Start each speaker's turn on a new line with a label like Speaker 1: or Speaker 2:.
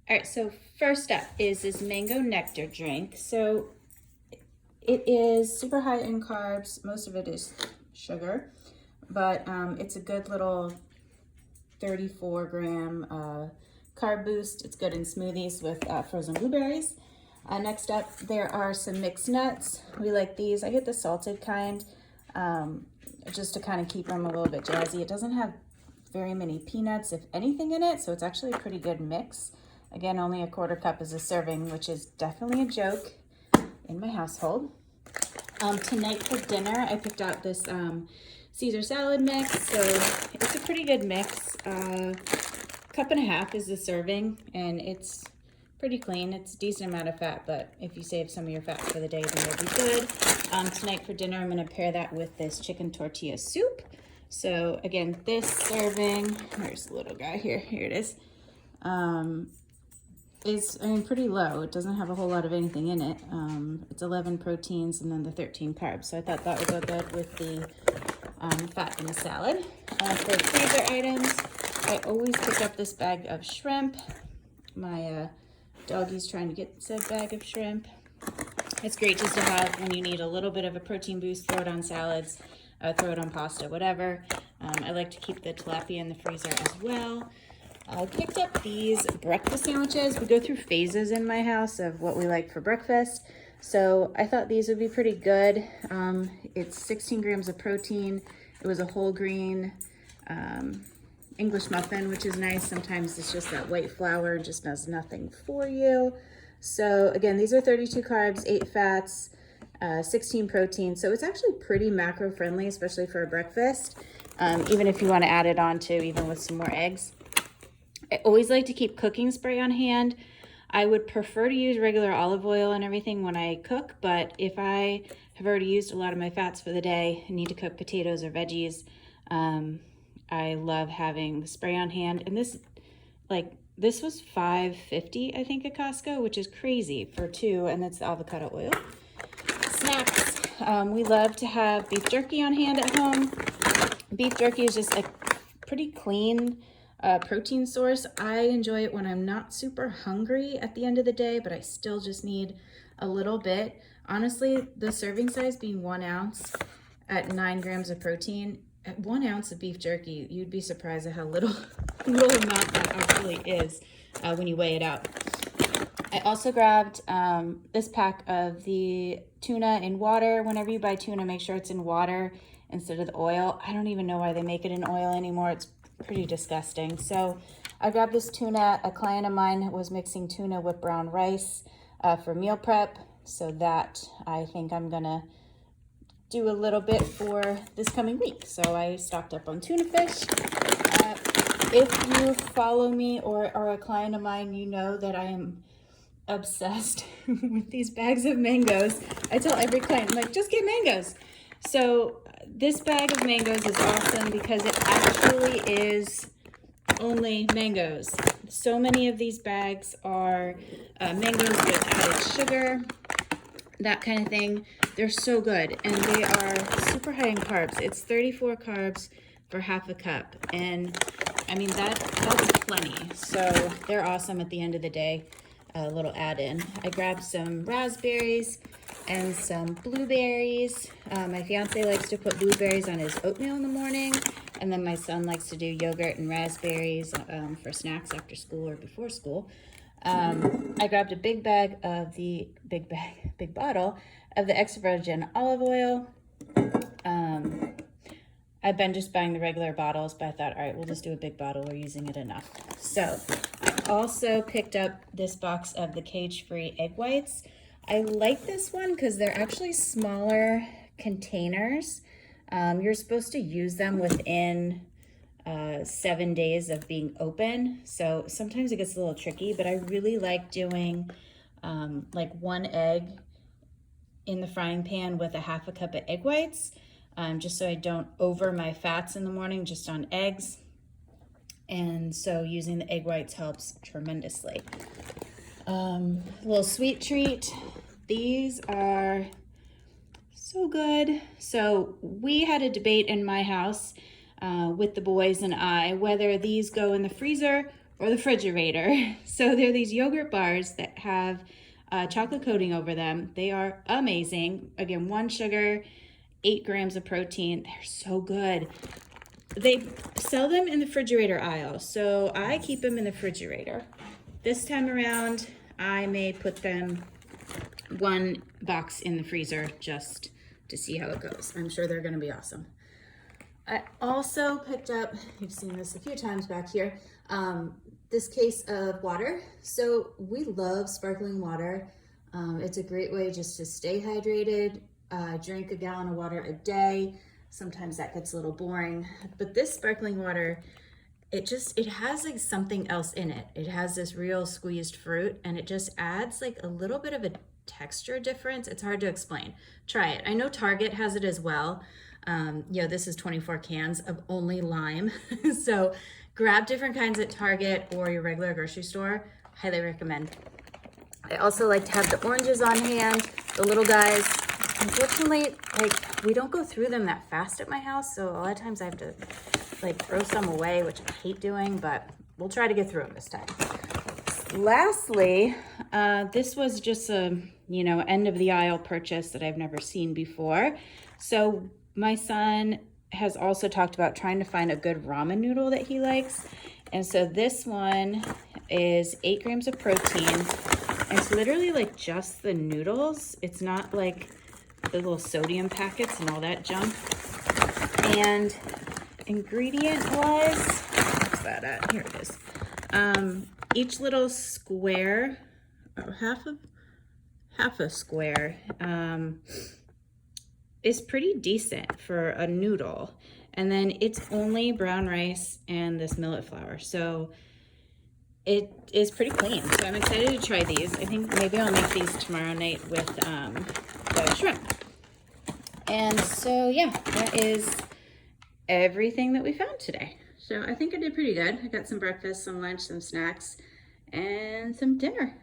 Speaker 1: All right, so first up is this mango nectar drink. So it is super high in carbs. Most of it is sugar, but it's a good little 34 gram carb boost. It's good in smoothies with frozen blueberries. Next up, there are some mixed nuts. We like these. I get the salted kind just to kind of keep them a little bit jazzy. It doesn't have very many peanuts, if anything, in it, so it's actually a pretty good mix. Again, only a quarter cup is a serving, which is definitely a joke in my household. Tonight for dinner, I picked out this Caesar salad mix, so it's a pretty good mix. Cup and a half is the serving, and it's pretty clean. It's a decent amount of fat, but if you save some of your fat for the day, then it'll be good. Tonight for dinner, I'm going to pair that with this chicken tortilla soup. So again, this serving, there's a little guy here. Here it is. Is pretty low. It doesn't have a whole lot of anything in it. It's 11 proteins and then the 13 carbs. So I thought that would go good with the fat in the salad. For freezer items, I always pick up this bag of shrimp. My doggie's trying to get said bag of shrimp. It's great just to have when you need a little bit of a protein boost. Throw it on salads, throw it on pasta, whatever. I like to keep the tilapia in the freezer as well. I picked up these breakfast sandwiches. We go through phases in my house of what we like for breakfast. So I thought these would be pretty good. It's 16 grams of protein. It was a whole grain English muffin, which is nice. Sometimes it's just that white flour and just does nothing for you. So again, these are 32 carbs, 8 fats, 16 protein. So it's actually pretty macro friendly, especially for a breakfast. Even if you want to add it on to even with some more eggs. I always like to keep cooking spray on hand. I would prefer to use regular olive oil and everything when I cook, but if I have already used a lot of my fats for the day and need to cook potatoes or veggies, I love having the spray on hand. And this was $5.50, I think, at Costco, which is crazy for two, and that's the avocado oil. Snacks. We love to have beef jerky on hand at home. Beef jerky is just a pretty clean protein source. I enjoy it when I'm not super hungry at the end of the day, but I still just need a little bit. Honestly, the serving size being 1 ounce at 9 grams of protein, at 1 ounce of beef jerky, you'd be surprised at how little amount that actually is when you weigh it out. I also grabbed this pack of the tuna in water. Whenever you buy tuna, make sure it's in water instead of the oil. I don't even know why they make it in oil anymore. It's pretty disgusting. So I grabbed this tuna. A client of mine was mixing tuna with brown rice for meal prep. So that I think I'm gonna do a little bit for this coming week. So I stocked up on tuna fish. If you follow me or are a client of mine, you know that I am obsessed with these bags of mangoes. I tell every client, I'm like, just get mangoes. So this bag of mangoes is awesome because it actually is only mangoes. So many of these bags are mangoes with added sugar, that kind of thing. They're so good, and they are super high in carbs. It's 34 carbs for half a cup, and I mean that's plenty. So they're awesome at the end of the day. A little add-in. I grabbed some raspberries and some blueberries. My fiance likes to put blueberries on his oatmeal in the morning, and then my son likes to do yogurt and raspberries for snacks after school or before school. I grabbed a big bottle of the extra virgin olive oil. I've been just buying the regular bottles, but I thought, all right, we'll just do a big bottle. We're using it enough. So I also picked up this box of the cage-free egg whites. I like this one because they're actually smaller containers. You're supposed to use them within 7 days of being open. So sometimes it gets a little tricky, but I really like doing like 1 egg in the frying pan with a half a cup of egg whites, just so I don't over my fats in the morning just on eggs. And so using the egg whites helps tremendously. A little sweet treat. These are so good. So we had a debate in my house with the boys and I whether these go in the freezer or the refrigerator. So they're these yogurt bars that have chocolate coating over them. They are amazing. Again, 1 sugar, 8 grams of protein. They're so good. They sell them in the refrigerator aisle, so I keep them in the refrigerator. This time around, I may put them 1 box in the freezer just to see how it goes. I'm sure they're gonna be awesome. I also picked up, you've seen this a few times back here, this case of water. So we love sparkling water. It's a great way just to stay hydrated, drink a gallon of water a day. Sometimes that gets a little boring, but this sparkling water, it has like something else in it. It has this real squeezed fruit, and it just adds like a little bit of a texture difference. It's hard to explain. Try it. I know Target has it as well. This is 24 cans of only lime. So grab different kinds at Target or your regular grocery store. Highly recommend. I also like to have the oranges on hand, the little guys. Unfortunately, we don't go through them that fast at my house, so a lot of times I have to throw some away, which I hate doing, but we'll try to get through them this time. Lastly, this was just a end of the aisle purchase that I've never seen before. So my son has also talked about trying to find a good ramen noodle that he likes, and so this one is 8 grams of protein, and it's literally like just the noodles. It's not like the little sodium packets and all that junk. And ingredient was, what's that at? Here it is. Each little square, or half a square, is pretty decent for a noodle. And then it's only brown rice and this millet flour. So it is pretty clean. So I'm excited to try these. I think maybe I'll make these tomorrow night with the shrimp. And so yeah, that is everything that we found today. So I think I did pretty good. I got some breakfast, some lunch, some snacks, and some dinner.